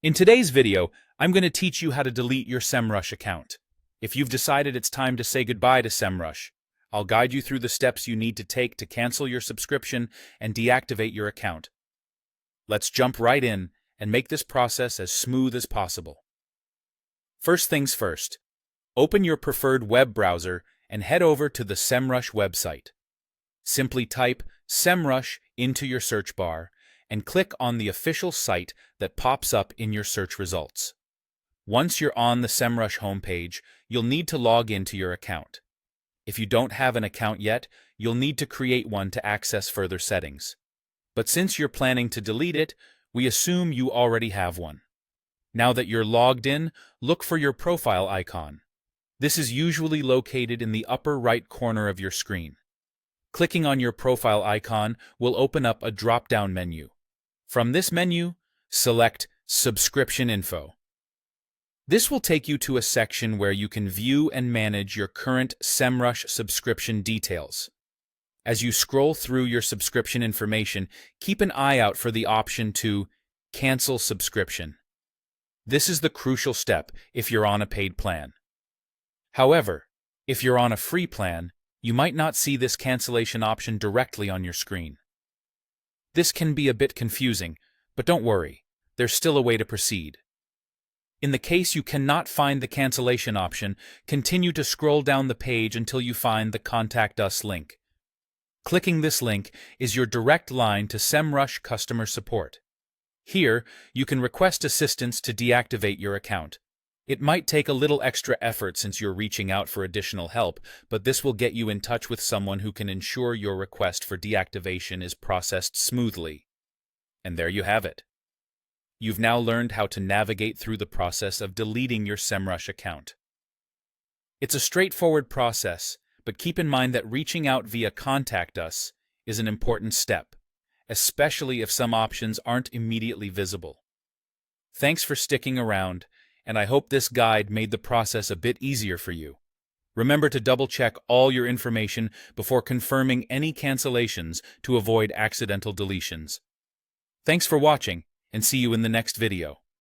In today's video, I'm going to teach you how to delete your Semrush account. If you've decided it's time to say goodbye to Semrush, I'll guide you through the steps you need to take to cancel your subscription and deactivate your account. Let's jump right in and make this process as smooth as possible. First things first, open your preferred web browser and head over to the Semrush website. Simply type Semrush into your search bar and click on the official site that pops up in your search results. Once you're on the Semrush homepage, you'll need to log into your account. If you don't have an account yet, you'll need to create one to access further settings. But since you're planning to delete it, we assume you already have one. Now that you're logged in, look for your profile icon. This is usually located in the upper right corner of your screen. Clicking on your profile icon will open up a drop-down menu. From this menu, select Subscription Info. This will take you to a section where you can view and manage your current Semrush subscription details. As you scroll through your subscription information, keep an eye out for the option to Cancel Subscription. This is the crucial step if you're on a paid plan. However, if you're on a free plan, you might not see this cancellation option directly on your screen. This can be a bit confusing, but don't worry, there's still a way to proceed. In the case you cannot find the cancellation option, continue to scroll down the page until you find the Contact Us link. Clicking this link is your direct line to Semrush customer support. Here, you can request assistance to deactivate your account. It might take a little extra effort since you're reaching out for additional help, but this will get you in touch with someone who can ensure your request for deactivation is processed smoothly. And there you have it. You've now learned how to navigate through the process of deleting your Semrush account. It's a straightforward process, but keep in mind that reaching out via Contact Us is an important step, especially if some options aren't immediately visible. Thanks for sticking around, and I hope this guide made the process a bit easier for you. Remember to double-check all your information before confirming any cancellations to avoid accidental deletions. Thanks for watching, and see you in the next video.